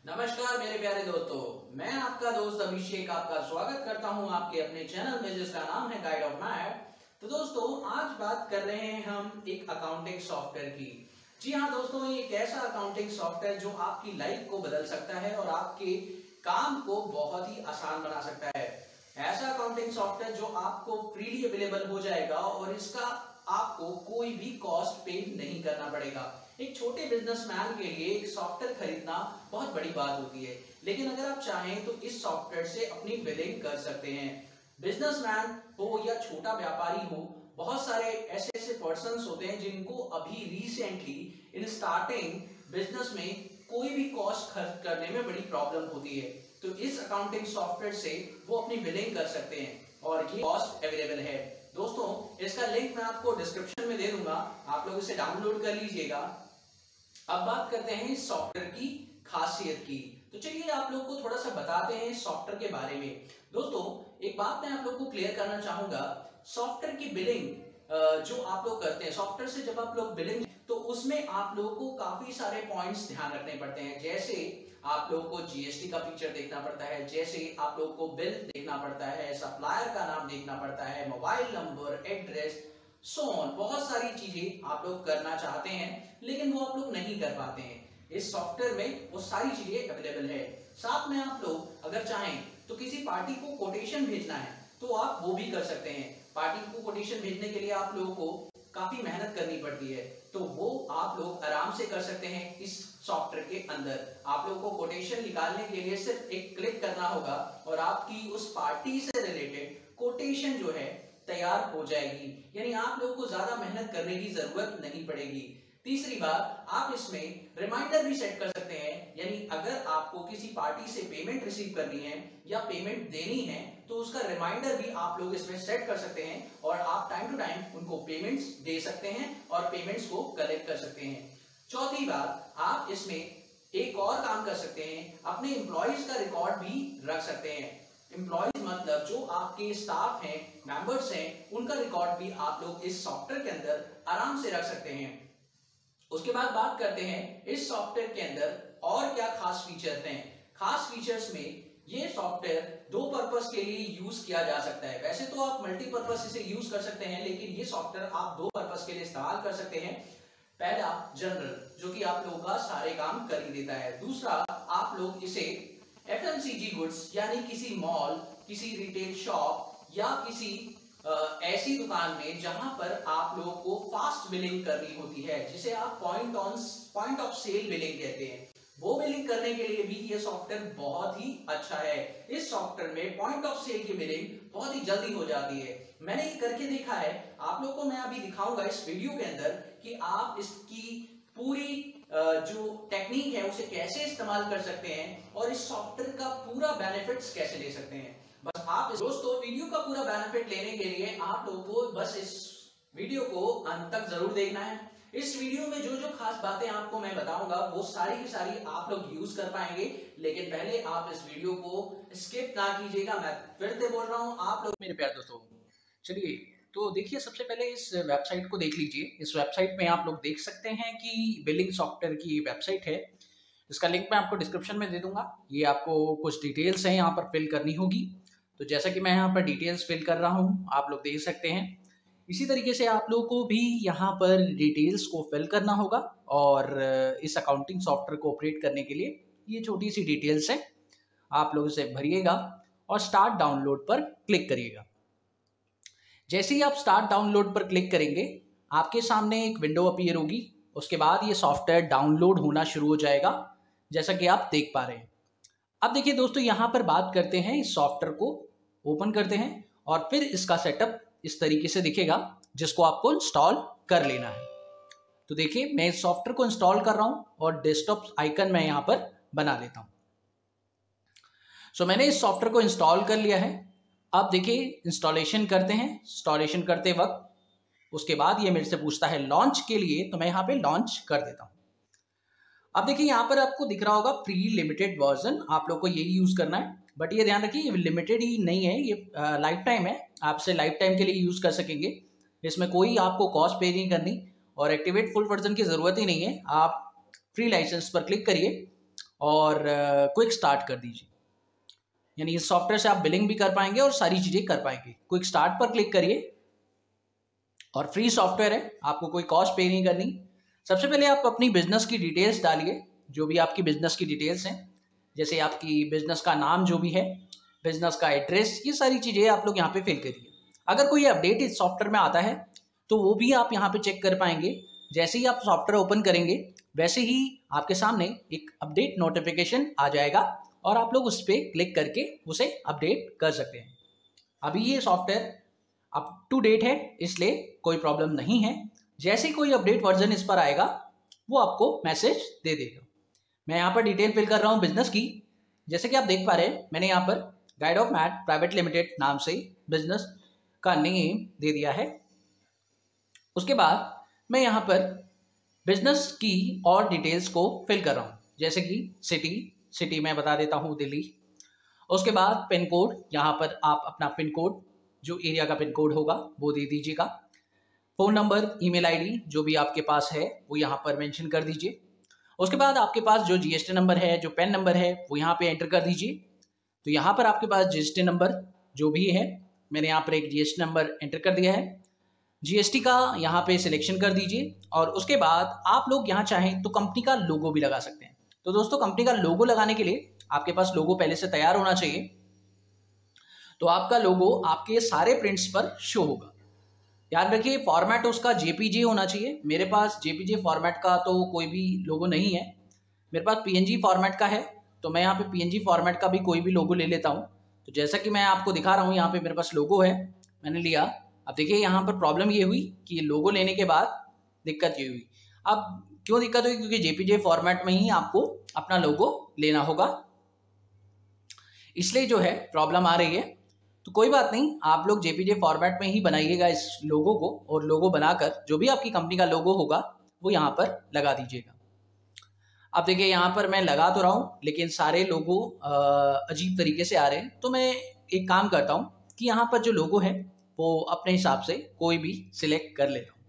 नमस्कार मेरे प्यारे दोस्तों, मैं आपका दोस्त अभिषेक आपका स्वागत करता हूं आपके अपने चैनल में जिसका नाम है गाइड ऑफ मैथ। तो दोस्तों आज बात कर रहे हैं हम एक अकाउंटिंग सॉफ्टवेयर की। जी हाँ दोस्तों, ये एक ऐसा अकाउंटिंग सॉफ्टवेयर जो आपकी लाइफ को बदल सकता है और आपके काम को बहुत ही आसान बना सकता है। ऐसा अकाउंटिंग सॉफ्टवेयर जो आपको फ्रीली अवेलेबल हो जाएगा और इसका आपको कोई भी कॉस्ट पे नहीं करना पड़ेगा। एक छोटे बिजनेसमैन के लिए एक सॉफ्टवेयर खरीदना बहुत बड़ी बात होती है, लेकिन अगर आप चाहें तो इस सॉफ्टवेयर से अपनी बिलिंग कर सकते हैं। बिजनेसमैन हो या छोटा व्यापारी हो, बहुत सारे ऐसे पर्सन्स होते हैं जिनको अभी रिसेंटली इन स्टार्टिंग बिजनेस में कोई भी कॉस्ट खर्च करने में बड़ी प्रॉब्लम होती है। तो इस अकाउंटिंग सॉफ्टवेयर से वो अपनी बिलिंग कर सकते हैं और ये कॉस्ट अवेलेबल है। दोस्तों इसका लिंक मैं आपको डिस्क्रिप्शन में दे दूंगा, आप लोग इसे डाउनलोड कर लीजिएगा। अब बात करते हैं इस सॉफ्टवेयर की खासियत की। तो चलिए आप लोग को थोड़ा सा बताते हैं इस सॉफ्टवेयर के बारे में। दोस्तों एक बात मैं आप लोग को क्लियर करना चाहूंगा, सॉफ्टवेयर की बिलिंग जो आप लोग करते हैं, सॉफ्टवेयर से जब आप लोग बिलिंग तो उसमें आप लोगों को काफी सारे पॉइंट्स ध्यान रखने पड़ते हैं। जैसे आप लोगों को जीएसटी का फीचर देखना पड़ता है, जैसे आप लोगों को बिल देखना पड़ता है, सप्लायर का नाम देखना पड़ता है, मोबाइल नंबर, एड्रेस, सोन, बहुत सारी चीजें आप लोग करना चाहते हैं लेकिन वो आप लोग नहीं कर पाते हैं। इस सॉफ्टवेयर में वो सारी चीजें अवेलेबल है। साथ में आप लोग अगर चाहें तो किसी पार्टी को कोटेशन भेजना है तो आप वो भी कर सकते हैं। पार्टी को कोटेशन भेजने के लिए आप लोगों को काफी मेहनत करनी पड़ती है, तो वो आप लोग आराम से कर सकते हैं इस सॉफ्टवेयर के अंदर। आप लोगों को कोटेशन निकालने के लिए सिर्फ एक क्लिक करना होगा और आपकी उस पार्टी से रिलेटेड कोटेशन जो है तैयार हो जाएगी, यानी आप लोगों को ज्यादा मेहनत करने की जरूरत नहीं पड़ेगी। तीसरी बात, आप इसमें रिमाइंडर भी सेट कर सकते हैं, यानी अगर आपको किसी पार्टी से पेमेंट रिसीव करनी है या पेमेंट देनी है तो उसका रिमाइंडर भी आप लोग इसमें सेट कर सकते हैं और आप टाइम टू टाइम उनको पेमेंट्स दे सकते हैं और पेमेंट्स को कलेक्ट कर सकते हैं। चौथी बात, आप इसमें एक और काम कर सकते हैं, अपने एम्प्लॉइज का रिकॉर्ड भी रख सकते हैं। एम्प्लॉइज मतलब जो आपके स्टाफ हैं, मेंबर्स हैं, उनका रिकॉर्ड भी आप लोग इस सॉफ्टवेयर के अंदर आराम से रख सकते हैं। उसके बाद बात करते हैं इस सॉफ्टवेयर के अंदर और क्या खास फीचर्स हैं। खास फीचर्स में ये सॉफ्टवेयर दो पर्पस के लिए यूज किया जा सकता है। वैसे तो आप मल्टीपर्पस इसे यूज कर सकते हैं, लेकिन ये सॉफ्टवेयर आप दो पर्पस के लिए इस्तेमाल कर सकते हैं। पहला जनरल, जो कि आप लोगों का सारे काम कर ही देता है। दूसरा, आप लोग इसे एफएमसीजी गुड्स यानी किसी मॉल, किसी रिटेल शॉप या किसी ऐसी दुकान में जहां पर आप लोगों को फास्ट बिलिंग करनी होती है, जिसे आप पॉइंट ऑफ सेल बिलिंग कहते हैं, वो बिलिंग करने के लिए भी ये सॉफ्टवेयर बहुत ही अच्छा है। इस सॉफ्टवेयर में पॉइंट ऑफ सेल की बिलिंग बहुत ही जल्दी हो जाती है। मैंने ये करके देखा है, आप लोगों को मैं अभी दिखाऊंगा इस वीडियो के अंदर कि आप इसकी पूरी जो टेक्निक है उसे कैसे इस्तेमाल कर सकते हैं और इस सॉफ्टवेयर का पूरा बेनिफिट्स कैसे ले सकते हैं। बस आप दोस्तों वीडियो का पूरा बेनिफिट लेने के लिए आप लोगों को बस इस वीडियो को अंत तक जरूर देखना है। इस वीडियो में जो जो खास बातें आपको मैं बताऊंगा वो सारी की सारी आप लोग यूज कर पाएंगे, लेकिन पहले आप इस वीडियो को स्किप ना कीजिएगा। मैं फिर से बोल रहा हूं, आप लोग मेरे प्यारे दोस्तों, चलिए तो देखिए सबसे पहले इस वेबसाइट को देख लीजिए। इस वेबसाइट में आप लोग देख सकते हैं कि बिलिंग सॉफ्टवेयर की वेबसाइट है। इसका लिंक मैं आपको डिस्क्रिप्शन में दे दूंगा। ये आपको कुछ डिटेल्स हैं यहाँ पर फिल करनी होगी। तो जैसा कि मैं यहाँ पर डिटेल्स फिल कर रहा हूँ, आप लोग देख सकते हैं। इसी तरीके से आप लोगों को भी यहाँ पर डिटेल्स को फिल करना होगा और इस अकाउंटिंग सॉफ्टवेयर को ऑपरेट करने के लिए ये छोटी सी डिटेल्स है, आप लोग इसे भरिएगा और स्टार्ट डाउनलोड पर क्लिक करिएगा। जैसे ही आप स्टार्ट डाउनलोड पर क्लिक करेंगे आपके सामने एक विंडो अपीयर होगी। उसके बाद ये सॉफ्टवेयर डाउनलोड होना शुरू हो जाएगा, जैसा कि आप देख पा रहे हैं। अब देखिए दोस्तों, यहाँ पर बात करते हैं, इस सॉफ्टवेयर को ओपन करते हैं और फिर इसका सेटअप इस तरीके से दिखेगा, जिसको आपको इंस्टॉल कर लेना है। तो देखिए मैं इस सॉफ्टवेयर को इंस्टॉल कर रहा हूँ और डेस्कटॉप आइकन मैं यहाँ पर बना लेता हूँ। सो मैंने इस सॉफ्टवेयर को इंस्टॉल कर लिया है। अब देखिए इंस्टॉलेशन करते हैं। इंस्टॉलेशन करते वक्त उसके बाद ये मेरे से पूछता है लॉन्च के लिए, तो मैं यहाँ पे लॉन्च कर देता हूँ। अब देखिए यहाँ पर आपको दिख रहा होगा प्री लिमिटेड वर्जन, आप लोग को यही यूज करना है। बट ये ध्यान रखिए ये लिमिटेड ही नहीं है, ये लाइफ टाइम है, आप इसे लाइफ टाइम के लिए यूज कर सकेंगे। इसमें कोई आपको कॉस्ट पे नहीं करनी और एक्टिवेट फुल वर्जन की जरूरत ही नहीं है। आप फ्री लाइसेंस पर क्लिक करिए और क्विक स्टार्ट कर दीजिए। यानी इस सॉफ्टवेयर से आप बिलिंग भी कर पाएंगे और सारी चीज़ें कर पाएंगे। क्विक स्टार्ट पर क्लिक करिए और फ्री सॉफ्टवेयर है, आपको कोई कॉस्ट पे नहीं करनी। सबसे पहले आप अपनी बिजनेस की डिटेल्स डालिए, जो भी आपकी बिजनेस की डिटेल्स हैं, जैसे आपकी बिजनेस का नाम जो भी है, बिजनेस का एड्रेस, ये सारी चीज़ें आप लोग यहाँ पे फिल करिए। अगर कोई अपडेट इस सॉफ्टवेयर में आता है तो वो भी आप यहाँ पे चेक कर पाएंगे। जैसे ही आप सॉफ्टवेयर ओपन करेंगे वैसे ही आपके सामने एक अपडेट नोटिफिकेशन आ जाएगा और आप लोग उस पर क्लिक करके उसे अपडेट कर सकते हैं। अभी ये सॉफ्टवेयर अप टू डेट है, इसलिए कोई प्रॉब्लम नहीं है। जैसे ही कोई अपडेट वर्जन इस पर आएगा वो आपको मैसेज दे देगा। मैं यहाँ पर डिटेल फिल कर रहा हूँ बिजनेस की। जैसे कि आप देख पा रहे हैं, मैंने यहाँ पर guide of mat private limited नाम से बिजनेस का नेम दे दिया है। उसके बाद मैं यहाँ पर बिजनेस की और डिटेल्स को फिल कर रहा हूँ, जैसे कि सिटी मैं बता देता हूँ दिल्ली। उसके बाद पिन कोड, यहाँ पर आप अपना पिन कोड, जो एरिया का पिन कोड होगा वो दे दीजिएगा। फ़ोन नंबर, ईमेल आईडी जो भी आपके पास है वो यहाँ पर मेंशन कर दीजिए। उसके बाद आपके पास जो जीएसटी नंबर है, जो पैन नंबर है, वो यहाँ पे एंटर कर दीजिए। तो यहाँ पर आपके पास जीएसटी नंबर जो भी है, मैंने यहाँ पर एक जीएसटी नंबर एंटर कर दिया है। जीएसटी का यहाँ पे सिलेक्शन कर दीजिए और उसके बाद आप लोग यहाँ चाहें तो कंपनी का लोगो भी लगा सकते हैं। तो दोस्तों, कंपनी का लोगो लगाने के लिए आपके पास लोगो पहले से तैयार होना चाहिए। तो आपका लोगो आपके सारे प्रिंट्स पर शो होगा। याद रखिए, फॉर्मेट उसका जेपीजी होना चाहिए। मेरे पास जेपीजी फॉर्मेट का तो कोई भी लोगो नहीं है, मेरे पास पीएनजी फॉर्मेट का है। तो मैं यहाँ पे पीएनजी फॉर्मेट का भी कोई भी लोगो ले लेता हूँ। तो जैसा कि मैं आपको दिखा रहा हूँ, यहाँ पे मेरे पास लोगो है, मैंने लिया। अब देखिए यहाँ पर प्रॉब्लम ये हुई कि ये लोगो लेने के बाद दिक्कत ये हुई। अब क्यों दिक्कत हुई? क्योंकि जेपीजे फॉर्मेट में ही आपको अपना लोगो लेना होगा, इसलिए जो है प्रॉब्लम आ रही है। तो कोई बात नहीं, आप लोग जेपीजे फॉर्मेट में ही बनाइएगा इस लोगो को, और लोगो बनाकर जो भी आपकी कंपनी का लोगो होगा वो यहाँ पर लगा दीजिएगा। अब देखिए यहाँ पर मैं लगा तो रहा हूँ, लेकिन सारे लोगो अजीब तरीके से आ रहे हैं। तो मैं एक काम करता हूँ कि यहाँ पर जो लोगो है वो अपने हिसाब से कोई भी सिलेक्ट कर लेता हूँ।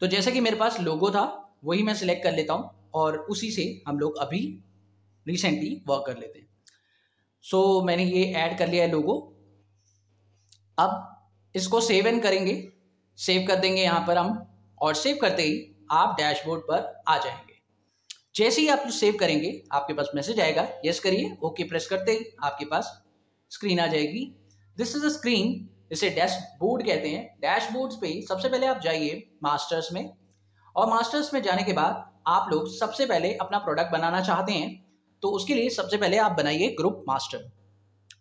तो जैसे कि मेरे पास लोगो था वही मैं सिलेक्ट कर लेता हूँ और उसी से हम लोग अभी रिसेंटली वर्क कर लेते हैं। सो मैंने ये ऐड कर लिया है लोगो। अब इसको सेव एंड करेंगे, सेव कर देंगे यहाँ पर हम, और सेव करते ही आप डैशबोर्ड पर आ जाएंगे। जैसे ही आप सेव करेंगे आपके पास मैसेज आएगा, यस करिए, ओके प्रेस करते ही आपके पास स्क्रीन आ जाएगी। दिस इज अ स्क्रीन, इसे डैशबोर्ड कहते हैं। डैशबोर्ड्स पे सबसे पहले आप जाइए मास्टर्स में, और मास्टर्स में जाने के बाद आप लोग सबसे पहले अपना प्रोडक्ट बनाना चाहते हैं तो उसके लिए सबसे पहले आप बनाइए ग्रुप मास्टर।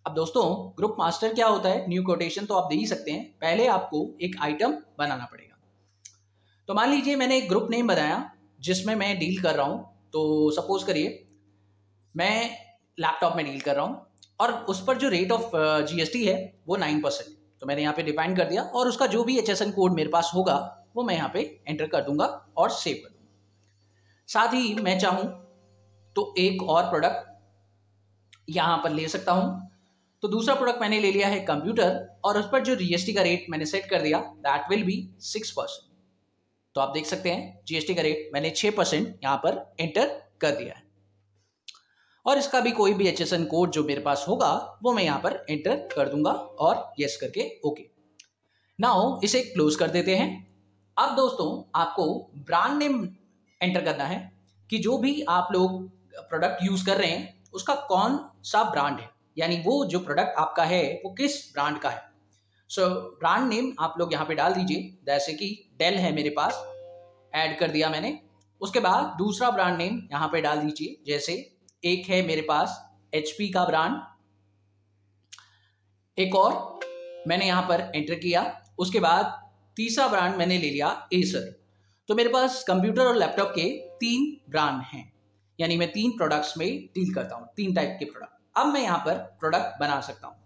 अब दोस्तों, ग्रुप मास्टर क्या होता है? न्यू कोटेशन तो आप दे ही सकते हैं, पहले आपको एक आइटम बनाना पड़ेगा। तो मान लीजिए मैंने एक ग्रुप नेम बनाया जिसमें मैं डील कर रहा हूँ। तो सपोज करिए मैं लैपटॉप में डील कर रहा हूँ और उस पर जो रेट ऑफ जीएसटी है वो 9%। तो मैंने यहाँ पे डिफाइन कर दिया, और उसका जो भी HSN कोड मेरे पास होगा वो मैं यहाँ पे एंटर कर दूंगा और सेव कर दूंगा। साथ ही मैं चाहूँ तो एक और प्रोडक्ट यहाँ पर ले सकता हूँ। तो दूसरा प्रोडक्ट मैंने ले लिया है कंप्यूटर, और उस पर जो जीएसटी का रेट मैंने सेट कर दिया, दैट विल बी 6%। तो आप देख सकते हैं जीएसटी का रेट मैंने 6% यहाँ पर एंटर कर दिया है, और इसका भी कोई भी HSN कोड जो मेरे पास होगा वो मैं यहाँ पर एंटर कर दूंगा और यस करके ओके। नाउ इसे क्लोज कर देते हैं। अब दोस्तों, आपको ब्रांड नेम एंटर करना है कि जो भी आप लोग प्रोडक्ट यूज कर रहे हैं उसका कौन सा ब्रांड है, यानी वो जो प्रोडक्ट आपका है वो किस ब्रांड का है। सो ब्रांड नेम आप लोग यहाँ पे डाल दीजिए, जैसे कि डेल है मेरे पास, ऐड कर दिया मैंने। उसके बाद दूसरा ब्रांड नेम यहाँ पे डाल दीजिए, जैसे एक है मेरे पास HP का ब्रांड, एक और मैंने यहाँ पर एंटर किया। उसके बाद तीसरा ब्रांड मैंने ले लिया एसर। तो मेरे पास कंप्यूटर और लैपटॉप के 3 ब्रांड हैं, यानी मैं 3 प्रोडक्ट्स में डील करता हूँ, 3 टाइप के प्रोडक्ट। अब मैं यहाँ पर प्रोडक्ट बना सकता हूँ।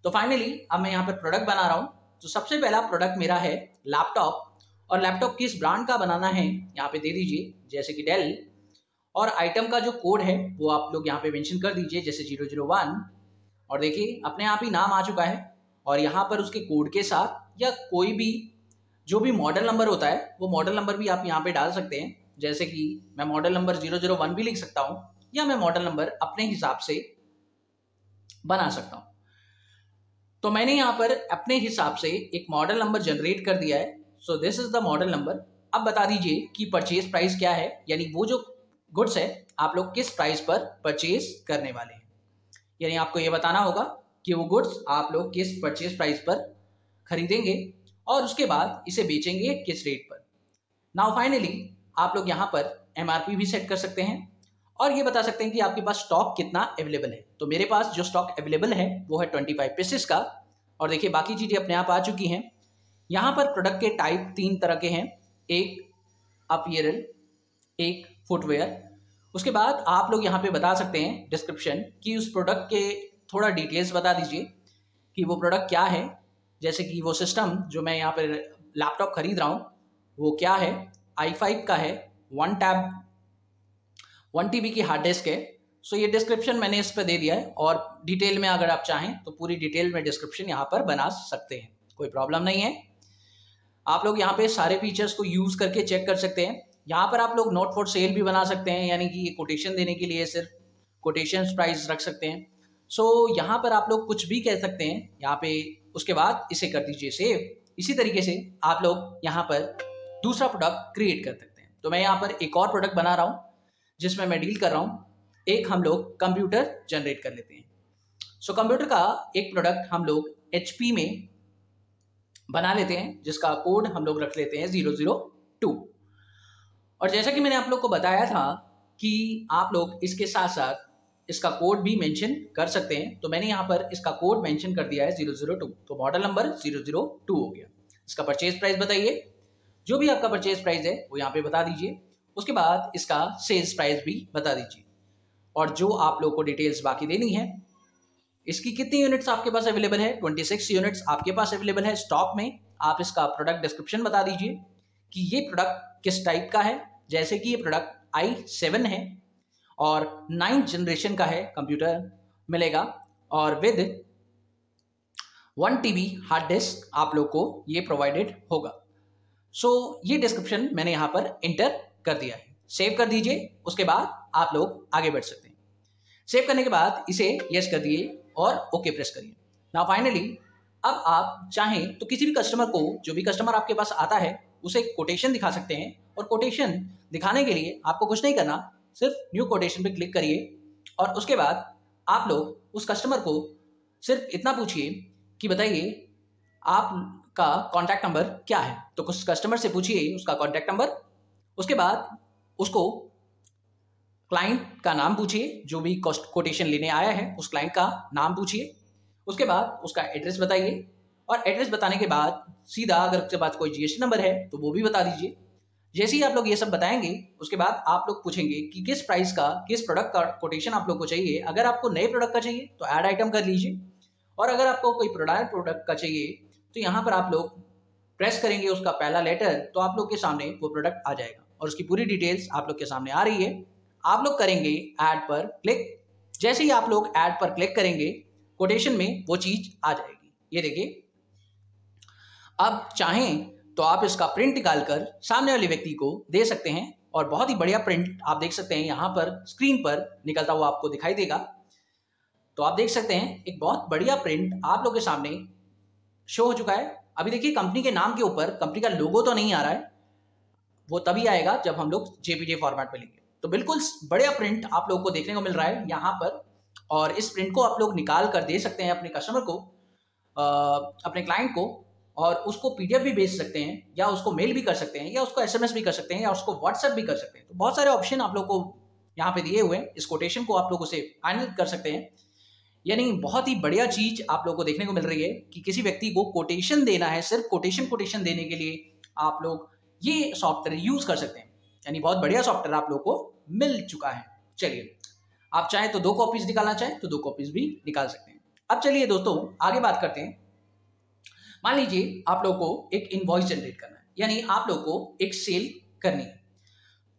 तो फाइनली अब मैं यहाँ पर प्रोडक्ट बना रहा हूँ। तो सबसे पहला प्रोडक्ट मेरा है लैपटॉप, और लैपटॉप किस ब्रांड का बनाना है यहाँ पे दे दीजिए, जैसे कि डेल, और आइटम का जो कोड है वो आप लोग यहाँ पे मेंशन कर दीजिए, जैसे 001। और देखिए अपने आप ही नाम आ चुका है, और यहाँ पर उसके कोड के साथ या कोई भी जो भी मॉडल नंबर होता है वो मॉडल नंबर भी आप यहाँ पे डाल सकते हैं, जैसे कि मैं मॉडल नंबर 001 भी लिख सकता हूँ, या मैं मॉडल नंबर अपने हिसाब से बना सकता हूं। तो मैंने यहां पर अपने हिसाब से एक मॉडल नंबर जनरेट कर दिया है। So this is the model number. अब बता दीजिए कि परचेज प्राइस क्या है, यानी वो जो गुड्स है आप लोग किस प्राइस पर परचेज करने वाले हैं। यानी आपको ये बताना होगा कि वो गुड्स आप लोग किस परचेज प्राइस पर खरीदेंगे और उसके बाद इसे बेचेंगे किस रेट पर। नाउ फाइनली आप लोग यहाँ पर एमआरपी भी सेट कर सकते हैं और ये बता सकते हैं कि आपके पास स्टॉक कितना अवेलेबल है। तो मेरे पास जो स्टॉक अवेलेबल है वो है 25 पीसेस का। और देखिए बाकी चीज़ें अपने आप आ चुकी हैं। यहाँ पर प्रोडक्ट के टाइप 3 तरह के हैं, एक अपीयरल, एक फुटवेयर। उसके बाद आप लोग यहाँ पे बता सकते हैं डिस्क्रिप्शन कि उस प्रोडक्ट के थोड़ा डिटेल्स बता दीजिए कि वो प्रोडक्ट क्या है। जैसे कि वो सिस्टम जो मैं यहाँ पर लैपटॉप खरीद रहा हूँ वो क्या है, i5 का है, 1 TB की हार्ड डिस्क है। सो ये डिस्क्रिप्शन मैंने इस पर दे दिया है और डिटेल में अगर आप चाहें तो पूरी डिटेल में डिस्क्रिप्शन यहाँ पर बना सकते हैं, कोई प्रॉब्लम नहीं है। आप लोग यहाँ पे सारे फीचर्स को यूज करके चेक कर सकते हैं। यहाँ पर आप लोग नोट फॉर सेल भी बना सकते हैं, यानी कि कोटेशन देने के लिए सिर्फ कोटेशन प्राइस रख सकते हैं। सो यहाँ पर आप लोग कुछ भी कह सकते हैं यहाँ पे। उसके बाद इसे कर दीजिए सेव। इसी तरीके से आप लोग यहाँ पर दूसरा प्रोडक्ट क्रिएट कर सकते हैं। तो मैं यहाँ पर एक और प्रोडक्ट बना रहा हूँ जिसमें मैं डील कर रहा हूँ। एक हम लोग कंप्यूटर जनरेट कर लेते हैं। सो कंप्यूटर का एक प्रोडक्ट हम लोग HP में बना लेते हैं जिसका कोड हम लोग रख लेते हैं 002। और जैसा कि मैंने आप लोग को बताया था कि आप लोग इसके साथ साथ इसका कोड भी मेंशन कर सकते हैं। तो मैंने यहाँ पर इसका कोड मेंशन कर दिया है 002। तो मॉडल नंबर 002 हो गया। इसका परचेज प्राइस बताइए, जो भी आपका परचेज प्राइस है वो यहाँ पे बता दीजिए। उसके बाद इसका सेल्स प्राइस भी बता दीजिए और जो आप लोग को डिटेल्स बाकी देनी है। इसकी कितनी यूनिट्स आपके पास अवेलेबल है, 26 यूनिट्स आपके पास अवेलेबल है स्टॉक में। आप इसका प्रोडक्ट डिस्क्रिप्शन बता दीजिए कि ये प्रोडक्ट किस टाइप का है। जैसे कि ये प्रोडक्ट i7 है और 9th जनरेशन का है कंप्यूटर मिलेगा और विद 1 TB हार्ड डिस्क आप लोग को ये प्रोवाइडेड होगा। सो ये डिस्क्रिप्शन मैंने यहाँ पर एंटर कर दिया है। सेव कर दीजिए। उसके बाद आप लोग आगे बढ़ सकते हैं। सेव करने के बाद इसे यस कर दिए और ओके प्रेस करिए। नाउ फाइनली अब आप चाहें तो किसी भी कस्टमर को, जो भी कस्टमर आपके पास आता है, उसे कोटेशन दिखा सकते हैं। और कोटेशन दिखाने के लिए आपको कुछ नहीं करना, सिर्फ न्यू कोटेशन पे क्लिक करिए और उसके बाद आप लोग उस कस्टमर को सिर्फ इतना पूछिए कि बताइए आपका कॉन्टैक्ट नंबर क्या है। तो कुछ कस्टमर से पूछिए उसका कॉन्टैक्ट नंबर। उसके बाद उसको क्लाइंट का नाम पूछिए, जो भी कोटेशन लेने आया है उस क्लाइंट का नाम पूछिए। उसके बाद उसका एड्रेस बताइए और एड्रेस बताने के बाद सीधा अगर उसके पास कोई GST नंबर है तो वो भी बता दीजिए। जैसे ही आप लोग ये सब बताएंगे उसके बाद आप लोग पूछेंगे कि किस प्राइस का, किस प्रोडक्ट का कोटेशन आप लोग को चाहिए। अगर आपको नए प्रोडक्ट का चाहिए तो ऐड आइटम कर लीजिए और अगर आपको कोई प्रोडक्ट का चाहिए तो यहाँ पर आप लोग प्रेस करेंगे उसका पहला लेटर, तो आप लोग के सामने वो प्रोडक्ट आ जाएगा और उसकी पूरी डिटेल्स आप लोग के सामने आ रही है। आप लोग करेंगे ऐड पर क्लिक। जैसे ही आप लोग ऐड पर क्लिक करेंगे कोटेशन में वो चीज आ जाएगी। ये देखिए, अब चाहें तो आप इसका प्रिंट निकालकर सामने वाले व्यक्ति को दे सकते हैं और बहुत ही बढ़िया प्रिंट आप देख सकते हैं यहाँ पर स्क्रीन पर निकलता हुआ आपको दिखाई देगा। तो आप देख सकते हैं एक बहुत बढ़िया प्रिंट आप लोग के सामने शो हो चुका है। अभी देखिए कंपनी के नाम के ऊपर कंपनी का लोगो तो नहीं आ रहा है, वो तभी आएगा जब हम लोग JPG फॉर्मेट में लेंगे। तो बिल्कुल बढ़िया प्रिंट आप लोग को देखने को मिल रहा है यहाँ पर और इस प्रिंट को आप लोग निकाल कर दे सकते हैं अपने कस्टमर को, अपने क्लाइंट को, और उसको PDF भी भेज सकते हैं या उसको मेल भी कर सकते हैं या उसको SMS भी कर सकते हैं या उसको WhatsApp भी कर सकते हैं। तो बहुत सारे ऑप्शन आप लोग को यहाँ पे दिए हुए हैं। इस कोटेशन को आप लोग उसे फाइनल कर सकते हैं। यानी बहुत ही बढ़िया चीज आप लोग को देखने को मिल रही है कि किसी व्यक्ति को कोटेशन देना है, सिर्फ कोटेशन देने के लिए आप लोग ये सॉफ्टवेयर यूज कर सकते हैं। यानी बहुत बढ़िया सॉफ्टवेयर आप लोग को मिल चुका है। चलिए, आप चाहें तो 2 कॉपीज निकालना चाहें तो 2 कॉपीज भी निकाल सकते हैं। अब चलिए दोस्तों आगे बात करते हैं। मान लीजिए आप लोग को एक इनवॉइस जनरेट करना है, यानी आप लोग को एक सेल करनी है।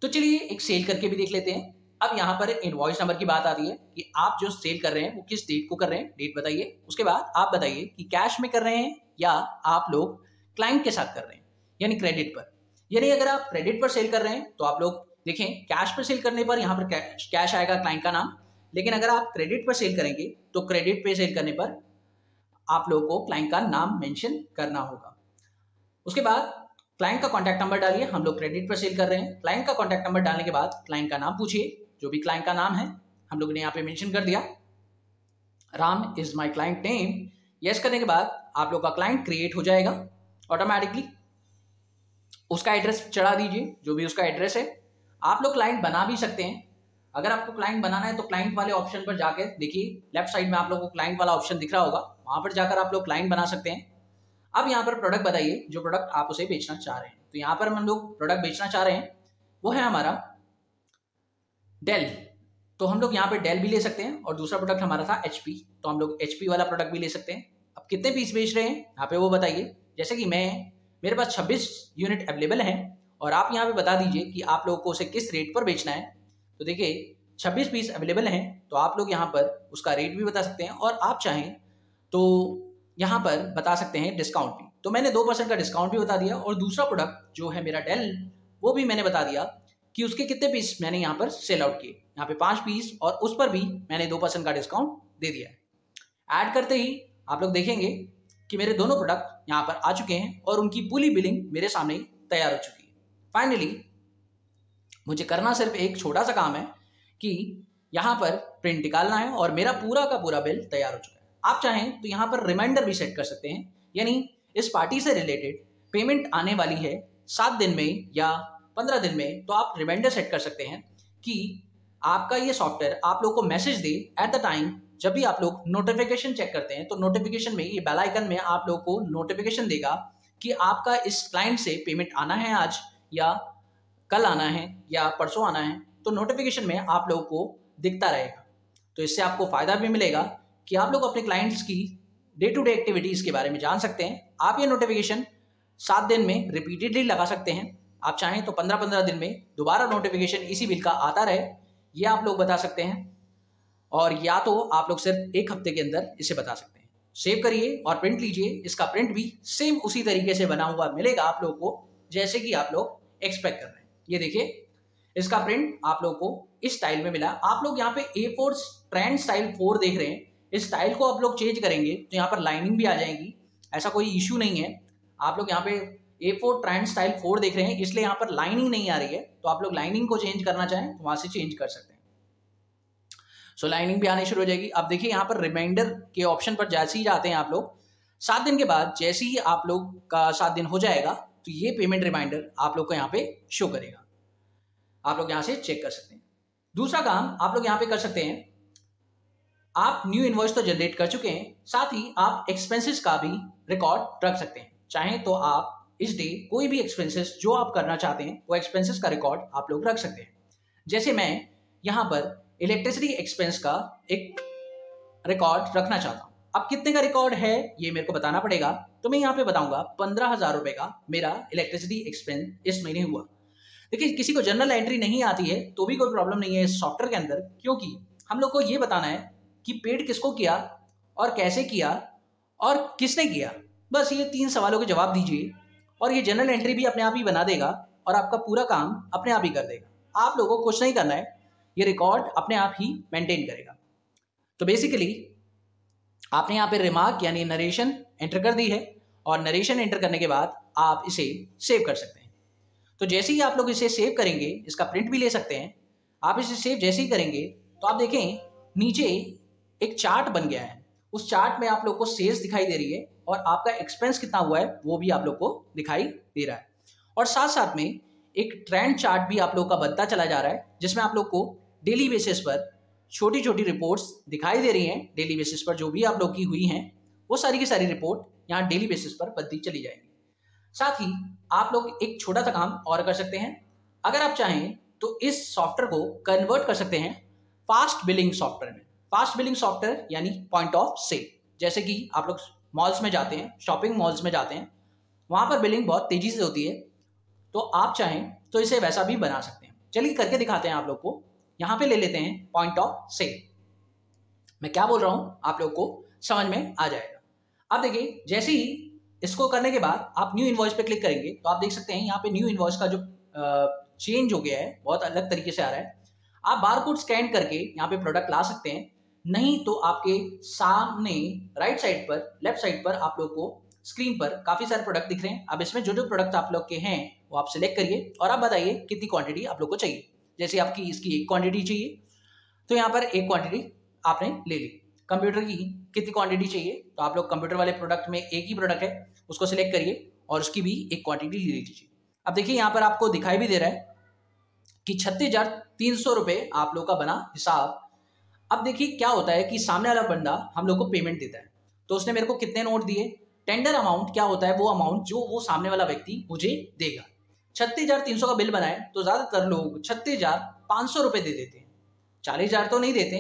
तो चलिए एक सेल करके भी देख लेते हैं। अब यहाँ पर इनवॉइस नंबर की बात आती है कि आप जो सेल कर रहे हैं वो किस डेट को कर रहे हैं, डेट बताइए। उसके बाद आप बताइए कि कैश में कर रहे हैं या आप लोग क्लाइंट के साथ कर रहे हैं, यानी क्रेडिट पर। यानी अगर आप क्रेडिट पर सेल कर रहे हैं तो आप लोग देखें कैश पर सेल करने पर यहाँ पर कैश आएगा क्लाइंट का नाम, लेकिन अगर आप क्रेडिट पर सेल करेंगे तो क्रेडिट पे सेल करने पर आप लोगों को क्लाइंट का नाम मेंशन करना होगा। उसके बाद क्लाइंट का कॉन्टैक्ट नंबर डालिए, हम लोग क्रेडिट पर सेल कर रहे हैं। क्लाइंट का कॉन्टैक्ट नंबर डालने के बाद क्लाइंट का नाम पूछिए, जो भी क्लाइंट का नाम है हम लोगों ने यहाँ पे मेंशन कर दिया, Ram is my client name. Yes करने के बाद आप लोग का क्लाइंट क्रिएट हो जाएगा ऑटोमेटिकली। उसका एड्रेस चढ़ा दीजिए, जो भी उसका एड्रेस है। आप लोग क्लाइंट बना भी सकते हैं। अगर आपको क्लाइंट बनाना है तो क्लाइंट वाले ऑप्शन पर जाकर देखिए, लेफ्ट साइड में आप लोगों को क्लाइंट वाला ऑप्शन दिख रहा होगा, वहां पर जाकर आप लोग क्लाइंट बना सकते हैं। अब यहाँ पर प्रोडक्ट बताइए, जो प्रोडक्ट आप उसे बेचना चाह रहे हैं। तो यहाँ पर हम लोग प्रोडक्ट बेचना चाह रहे हैं, वो है हमारा डेल। तो हम लोग यहाँ पे डेल भी ले सकते हैं, और दूसरा प्रोडक्ट हमारा था एचपी, तो हम लोग एचपी वाला प्रोडक्ट भी ले सकते हैं। अब कितने पीस बेच रहे हैं यहाँ पे वो बताइए। जैसे कि मेरे पास 26 यूनिट अवेलेबल हैं, और आप यहाँ पे बता दीजिए कि आप लोगों को उसे किस रेट पर बेचना है। तो देखिए 26 पीस अवेलेबल हैं, तो आप लोग यहाँ पर उसका रेट भी बता सकते हैं, और आप चाहें तो यहाँ पर बता सकते हैं डिस्काउंट भी। तो मैंने 2% का डिस्काउंट भी बता दिया, और दूसरा प्रोडक्ट जो है मेरा डेल, वो भी मैंने बता दिया कि उसके कितने पीस मैंने यहाँ पर सेल आउट किए। यहाँ पे 5 पीस, और उस पर भी मैंने 2% का डिस्काउंट दे दिया है। ऐड करते ही आप लोग देखेंगे कि मेरे दोनों प्रोडक्ट यहाँ पर आ चुके हैं, और उनकी पूरी बिलिंग मेरे सामने तैयार हो चुकी है। फाइनली मुझे करना सिर्फ एक छोटा सा काम है कि यहाँ पर प्रिंट निकालना है, और मेरा पूरा का पूरा बिल तैयार हो चुका है। आप चाहें तो यहाँ पर रिमाइंडर भी सेट कर सकते हैं, यानी इस पार्टी से रिलेटेड पेमेंट आने वाली है 7 दिन में या 15 दिन में, तो आप रिमाइंडर सेट कर सकते हैं कि आपका ये सॉफ्टवेयर आप लोग को message they at the time जब भी आप लोग नोटिफिकेशन चेक करते हैं। तो नोटिफिकेशन में ये बेल आइकन में आप लोग को नोटिफिकेशन देगा कि आपका इस क्लाइंट से पेमेंट आना है आज, या कल आना है, या परसों आना है। तो नोटिफिकेशन में आप लोगों को दिखता रहेगा। तो इससे आपको फायदा भी मिलेगा कि आप लोग अपने क्लाइंट्स की डे टू डे एक्टिविटीज के बारे में जान सकते हैं। आप ये नोटिफिकेशन 7 दिन में रिपीटेडली लगा सकते हैं। आप चाहें तो 15-15 दिन में दोबारा नोटिफिकेशन इसी बिल का आता रहे, ये आप लोग बता सकते हैं। और या तो आप लोग सिर्फ 1 हफ्ते के अंदर इसे बता सकते हैं। सेव करिए और प्रिंट लीजिए। इसका प्रिंट भी सेम उसी तरीके से बना हुआ मिलेगा आप लोग को, जैसे कि आप लोग एक्सपेक्ट कर रहे हैं। ये देखिए, इसका प्रिंट आप लोग को इस स्टाइल में मिला। आप लोग यहाँ पे A4 ट्रेंड स्टाइल 4 देख रहे हैं। इस स्टाइल को आप लोग चेंज करेंगे तो यहाँ पर लाइनिंग भी आ जाएगी, ऐसा कोई इश्यू नहीं है। आप लोग यहाँ पे A4 ट्रेंड स्टाइल 4 देख रहे हैं, इसलिए यहाँ पर लाइनिंग नहीं आ रही है। तो आप लोग लाइनिंग को चेंज करना चाहें तो वहां से चेंज कर सकते हैं। सो लाइनिंग भी आनी शुरू हो जाएगी। अब देखिए यहाँ पर रिमाइंडर के ऑप्शन पर जैसे ही जाते हैं आप लोग, 7 दिन के बाद जैसे ही आप लोग का 7 दिन हो जाएगा तो ये पेमेंट रिमाइंडर आप लोग को यहाँ पे शो करेगा। आप लोग यहाँ से चेक कर सकते हैं। दूसरा काम आप लोग यहाँ पे कर सकते हैं, आप न्यू इनवॉइस तो जनरेट कर चुके हैं, साथ ही आप एक्सपेंसेस का भी रिकॉर्ड रख सकते हैं। चाहें तो आप इस डे कोई भी एक्सपेंसेस जो आप करना चाहते हैं वो एक्सपेंसेस का रिकॉर्ड आप लोग रख सकते हैं। जैसे मैं यहाँ पर इलेक्ट्रिसिटी एक्सपेंस का एक रिकॉर्ड रखना चाहता हूँ। अब कितने का रिकॉर्ड है ये मेरे को बताना पड़ेगा, तो मैं यहाँ पे बताऊंगा 15,000 रुपए का मेरा इलेक्ट्रिसिटी एक्सपेंस इस महीने हुआ। देखिए, किसी को जनरल एंट्री नहीं आती है तो भी कोई प्रॉब्लम नहीं है इस सॉफ्टवेयर के अंदर, क्योंकि हम लोग को ये बताना है कि पेड किसको किया और कैसे किया और किसने किया। बस ये 3 सवालों के जवाब दीजिए और ये जनरल एंट्री भी अपने आप ही बना देगा और आपका पूरा काम अपने आप ही कर देगा। आप लोगों को कुछ नहीं करना है, ये रिकॉर्ड अपने आप ही मेंटेन करेगा। तो बेसिकली आपने यहाँ पे रिमार्क यानी नरेशन एंटर कर दी है, और नरेशन एंटर करने के बाद आप इसे सेव कर सकते हैं। तो जैसे ही आप लोग इसे सेव करेंगे, इसका प्रिंट भी ले सकते हैं। आप इसे सेव जैसे ही करेंगे तो आप देखें नीचे एक चार्ट बन गया है। उस चार्ट में आप लोग को सेल्स दिखाई दे रही है और आपका एक्सपेंस कितना हुआ है वो भी आप लोग को दिखाई दे रहा है। और साथ साथ में एक ट्रेंड चार्ट भी आप लोग का बनता चला जा रहा है, जिसमें आप लोग को डेली बेसिस पर छोटी छोटी रिपोर्ट्स दिखाई दे रही हैं। डेली बेसिस पर जो भी आप लोग की हुई हैं वो सारी की सारी रिपोर्ट यहाँ डेली बेसिस पर बनती चली जाएंगी। साथ ही आप लोग एक छोटा सा काम और कर सकते हैं। अगर आप चाहें तो इस सॉफ्टवेयर को कन्वर्ट कर सकते हैं फास्ट बिलिंग सॉफ्टवेयर में। फास्ट बिलिंग सॉफ्टवेयर यानी पॉइंट ऑफ सेल। जैसे कि आप लोग मॉल्स में जाते हैं, शॉपिंग मॉल्स में जाते हैं, वहां पर बिलिंग बहुत तेजी से होती है। तो आप चाहें तो इसे वैसा भी बना सकते हैं। चलिए करके दिखाते हैं आप लोग को। यहाँ पे ले लेते हैं पॉइंट ऑफ सेल। मैं क्या बोल रहा हूं आप लोग को समझ में आ जाएगा। अब देखिए, जैसे ही इसको करने के बाद आप न्यू इनवॉइस पे क्लिक करेंगे तो आप देख सकते हैं यहाँ पे न्यू इनवॉइस का जो चेंज हो गया है, बहुत अलग तरीके से आ रहा है। आप बारकोड स्कैन करके यहाँ पे प्रोडक्ट ला सकते हैं, नहीं तो आपके सामने राइट साइड पर, लेफ्ट साइड पर आप लोग को स्क्रीन पर काफी सारे प्रोडक्ट दिख रहे हैं। अब इसमें जो जो प्रोडक्ट आप लोग के हैं वो आप सिलेक्ट करिए और आप बताइए कितनी क्वांटिटी आप लोग को चाहिए। जैसे आपकी इसकी एक क्वांटिटी चाहिए तो यहाँ पर एक क्वांटिटी आपने ले ली। कंप्यूटर की कितनी क्वांटिटी चाहिए तो आप लोग कंप्यूटर वाले प्रोडक्ट में एक ही प्रोडक्ट है उसको सिलेक्ट करिए और उसकी भी एक क्वांटिटी ले लीजिए। अब देखिए यहाँ पर आपको दिखाई भी दे रहा है कि 36,300 रुपये आप लोग का बना हिसाब। अब देखिए क्या होता है कि सामने वाला बंदा हम लोग को पेमेंट देता है, तो उसने मेरे को कितने नोट दिए, टेंडर अमाउंट क्या होता है, वो अमाउंट जो वो सामने वाला व्यक्ति मुझे देगा। 36,300 का बिल बनाए तो ज्यादातर लोग 36,500 रुपये दे देते हैं, 40,000 तो नहीं देते,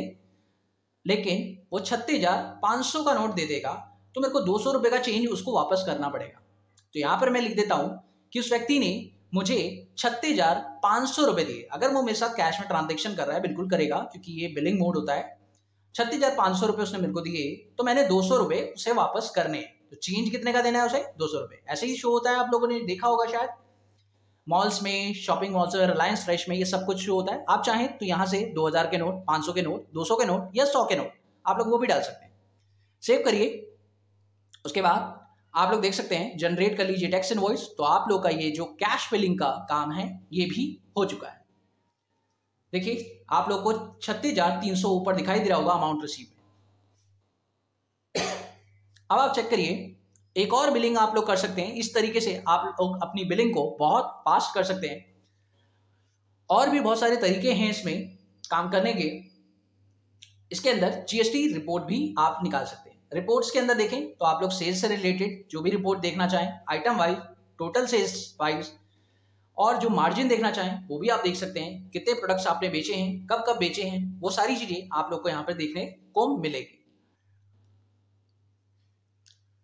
लेकिन वो 36,500 का नोट दे देगा तो मेरे को 200 रुपये का चेंज उसको वापस करना पड़ेगा। तो यहाँ पर मैं लिख देता हूँ कि उस व्यक्ति ने मुझे 36,500 रुपये दिए। अगर वो मेरे साथ कैश में ट्रांजेक्शन कर रहा है, बिल्कुल करेगा क्योंकि ये बिलिंग मोड होता है। 36,500 रुपये उसने मेरे को दिए तो मैंने 200 रुपये उसे वापस करने हैं। तो चेंज कितने का देना है उसे, 200 रुपये। ऐसे ही शो होता है, आप लोगों ने देखा होगा शायद मॉल्स में, शॉपिंग मॉल्स में, रिलायंस फ्रेश में, ये सब कुछ शो होता है। आप चाहें तो यहाँ से 2000 के नोट, 500 के नोट, 200 के नोट या 100 के नोट आप लोग वो भी डाल सकते हैं। सेव करिए। उसके बाद आप लोग देख सकते हैं, जनरेट कर लीजिए टैक्स इनवॉइस। तो आप लोग का ये जो कैश बिलिंग का काम है ये भी हो चुका है। देखिए आप लोग को 36,300 ऊपर दिखाई दे रहा होगा अमाउंट रिसीव में। अब आप चेक करिए, एक और बिलिंग आप लोग कर सकते हैं। इस तरीके से आप लोग अपनी बिलिंग को बहुत फास्ट कर सकते हैं। और भी बहुत सारे तरीके हैं इसमें काम करने के। इसके अंदर जीएसटी रिपोर्ट भी आप निकाल सकते हैं। रिपोर्ट्स के अंदर देखें तो आप लोग सेल्स से रिलेटेड जो भी रिपोर्ट देखना चाहें, item wise, total sales wise, और जो मार्जिन देखना चाहें वो भी आप देख सकते हैं। कितने प्रोडक्ट्स आपने बेचे हैं, कब कब बेचे हैं, वो सारी चीजें आप लोग को यहाँ पर देखने को मिलेगी।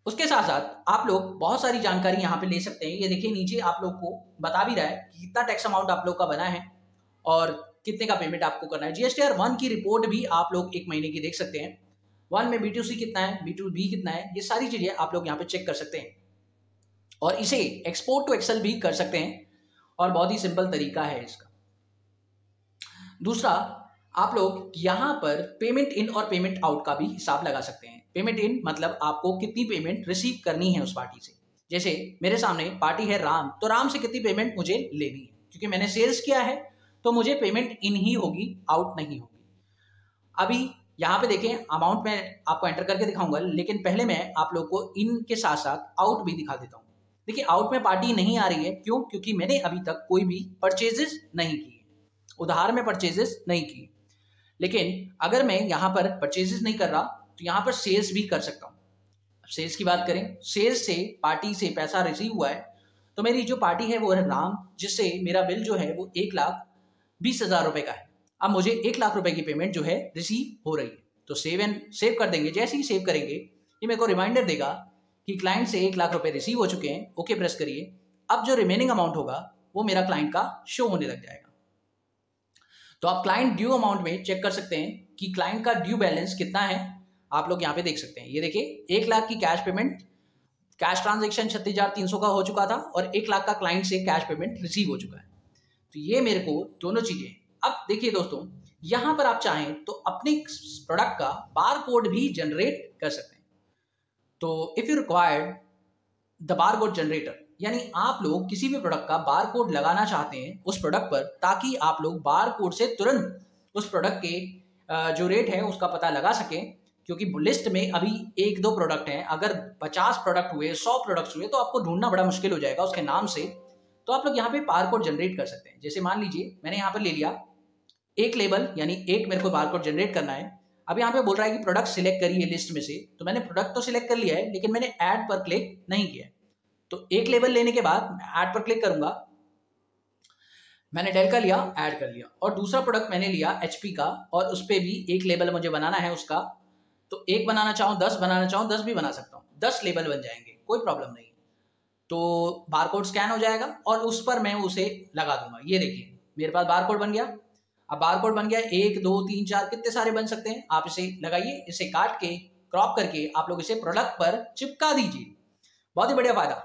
उसके साथ साथ आप लोग बहुत सारी जानकारी यहाँ पे ले सकते हैं। ये देखिए नीचे आप लोग को बता भी रहा है कि कितना टैक्स अमाउंट आप लोग का बना है और कितने का पेमेंट आपको करना है। जीएसटीआर 1 की रिपोर्ट भी आप लोग एक महीने की देख सकते हैं। 1 में B2C कितना है, B2B कितना है, ये सारी चीजें आप लोग यहाँ पे चेक कर सकते हैं। और इसे एक्सपोर्ट टू एक्सेल भी कर सकते हैं और बहुत ही सिंपल तरीका है इसका। दूसरा, आप लोग यहाँ पर पेमेंट इन और पेमेंट आउट का भी हिसाब लगा सकते हैं। पेमेंट इन मतलब आपको कितनी पेमेंट रिसीव करनी है उस पार्टी से। जैसे मेरे सामने पार्टी है राम, तो राम से कितनी पेमेंट मुझे लेनी है, क्योंकि मैंने सेल्स किया है तो मुझे पेमेंट इन ही होगी, आउट नहीं होगी। अभी यहाँ पे देखें, अमाउंट मैं आपको एंटर करके दिखाऊंगा, लेकिन पहले मैं आप लोग को इन के साथ साथ आउट भी दिखा देता हूँ। देखिए आउट में पार्टी नहीं आ रही है, क्यों? क्योंकि मैंने अभी तक कोई भी परचेजेस नहीं किए, उधार में परचेजेस नहीं किए। लेकिन अगर मैं यहाँ पर परचेजेस नहीं कर रहा तो यहाँ पर सेल्स भी कर सकता हूँ। सेल्स की बात करें, सेल्स से पार्टी से पैसा रिसीव हुआ है, तो मेरी जो पार्टी है वो है राम, जिससे मेरा बिल जो है वो 1,20,000 रुपए का है। अब मुझे 1 लाख रुपए की पेमेंट जो है रिसीव हो रही है, तो सेव कर देंगे। जैसे ही सेव करेंगे ये मेरे को रिमाइंडर देगा कि क्लाइंट से 1 लाख रुपए रिसीव हो चुके हैं। ओके प्रेस करिए। अब जो रिमेनिंग अमाउंट होगा वो मेरा क्लाइंट का शो होने लग जाएगा। तो आप क्लाइंट ड्यू अमाउंट में चेक कर सकते हैं कि क्लाइंट का ड्यू बैलेंस कितना है। आप लोग यहाँ पे देख सकते हैं, ये देखिए 1 लाख की कैश पेमेंट, कैश ट्रांजेक्शन 36,300 का हो चुका था और 1 लाख का क्लाइंट से कैश पेमेंट रिसीव हो चुका है। तो ये मेरे को दोनों चीजें। अब देखिए दोस्तों, यहाँ पर आप चाहें तो अपने प्रोडक्ट का बार कोड भी जनरेट कर सकते हैं। तो if you required the bar code generator, यानी आप लोग किसी भी प्रोडक्ट का बार कोड लगाना चाहते हैं उस प्रोडक्ट पर, ताकि आप लोग बार कोड से तुरंत उस प्रोडक्ट के जो रेट है उसका पता लगा सकें। क्योंकि लिस्ट में अभी 1-2 प्रोडक्ट हैं, अगर 50 प्रोडक्ट हुए, 100 प्रोडक्ट्स हुए तो आपको ढूंढना बड़ा मुश्किल हो जाएगा उसके नाम से। तो आप लोग यहाँ पे बार कोड जनरेट कर सकते हैं। जैसे मान लीजिए मैंने यहाँ पर ले लिया एक लेबल, यानी एक मेरे को बार कोड जनरेट करना है। अब यहाँ पे बोल रहा है कि प्रोडक्ट सिलेक्ट करिए लिस्ट में से, तो मैंने प्रोडक्ट तो सिलेक्ट कर लिया है, लेकिन मैंने ऐड पर क्लिक नहीं किया। तो एक लेबल लेने के बाद ऐड पर क्लिक करूंगा, मैंने डेल का लिया, ऐड कर लिया। और दूसरा प्रोडक्ट मैंने लिया HP का, और उस पर भी एक लेबल मुझे बनाना है उसका। तो एक बनाना चाहूँ, 10 बनाना चाहूँ, 10 भी बना सकता हूँ, 10 लेबल बन जाएंगे, कोई प्रॉब्लम नहीं। तो बारकोड स्कैन हो जाएगा और उस पर मैं उसे लगा दूंगा। ये देखिए मेरे पास बारकोड बन गया। अब बारकोड बन गया, 1, 2, 3, 4 कितने सारे बन सकते हैं। आप इसे लगाइए, इसे काट के क्रॉप करके आप लोग इसे प्रोडक्ट पर चिपका दीजिए। बहुत ही बढ़िया फायदा।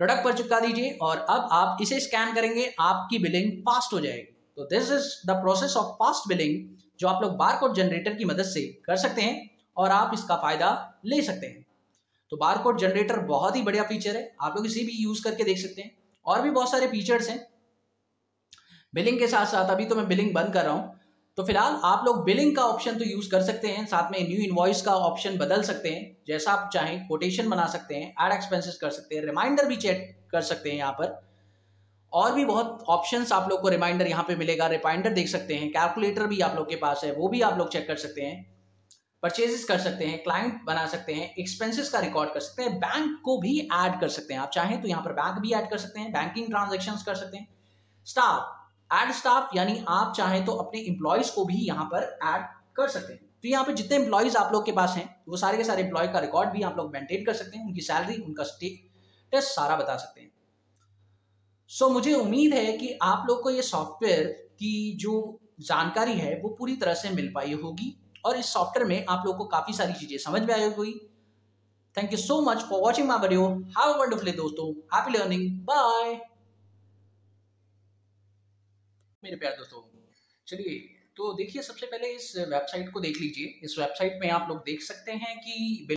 प्रोडक्ट पर चिपका दीजिए और अब आप इसे स्कैन करेंगे, आपकी बिलिंग फास्ट हो जाएगी। तो this is the process of fast billing, जो आप लोग बारकोड जनरेटर की मदद से कर सकते हैं और आप इसका फायदा ले सकते हैं। तो बारकोड जनरेटर बहुत ही बढ़िया फीचर है, आप लोग इसे भी यूज करके देख सकते हैं। और भी बहुत सारे फीचर्स हैं बिलिंग के साथ साथ। अभी तो मैं बिलिंग बंद कर रहा हूं, तो फिलहाल आप लोग बिलिंग का ऑप्शन तो यूज कर सकते हैं, साथ में न्यू इनवॉइस का ऑप्शन बदल सकते हैं जैसा आप चाहें, कोटेशन बना सकते हैं, ऐड एक्सपेंसेस कर सकते हैं, रिमाइंडर भी चेक कर सकते हैं यहाँ पर। और भी बहुत ऑप्शंस आप लोग को रिमाइंडर यहाँ पे मिलेगा, रिमाइंडर देख सकते हैं, कैलकुलेटर भी आप लोग के पास है, वो भी आप लोग चेक कर सकते हैं, परचेजेस कर सकते हैं, क्लाइंट बना सकते हैं, एक्सपेंसेस का रिकॉर्ड कर सकते हैं, बैंक को भी ऐड कर सकते हैं। आप चाहें तो यहाँ पर बैंक भी ऐड कर सकते हैं, बैंकिंग ट्रांजेक्शन्स कर सकते हैं, स्टाफ ऐड स्टाफ, यानी आप चाहें तो अपने एम्प्लॉयज को भी यहाँ पर ऐड कर सकते हैं। तो यहाँ पे जितने एम्प्लॉयज आप लोग के पास हैं वो सारे के सारे एम्प्लॉय का रिकॉर्ड भी आप लोग मेंटेन कर सकते हैं, उनकी सैलरी, उनका स्टेटस सारा बता सकते हैं। सो मुझे उम्मीद है कि आप लोग को ये सॉफ्टवेयर की जो जानकारी है वो पूरी तरह से मिल पाई होगी और इस सॉफ्टवेयर में आप लोग को काफी सारी चीजें समझ में आई होगी। Thank you so much for watching my video. Have a wonderful day दोस्तों, हैप्पी लर्निंग, बाय मेरे प्यारे दोस्तों। चलिए तो देखिए, सबसे पहले इस वेबसाइट को देख लीजिए। इस वेबसाइट में आप लोग देख सकते हैं कि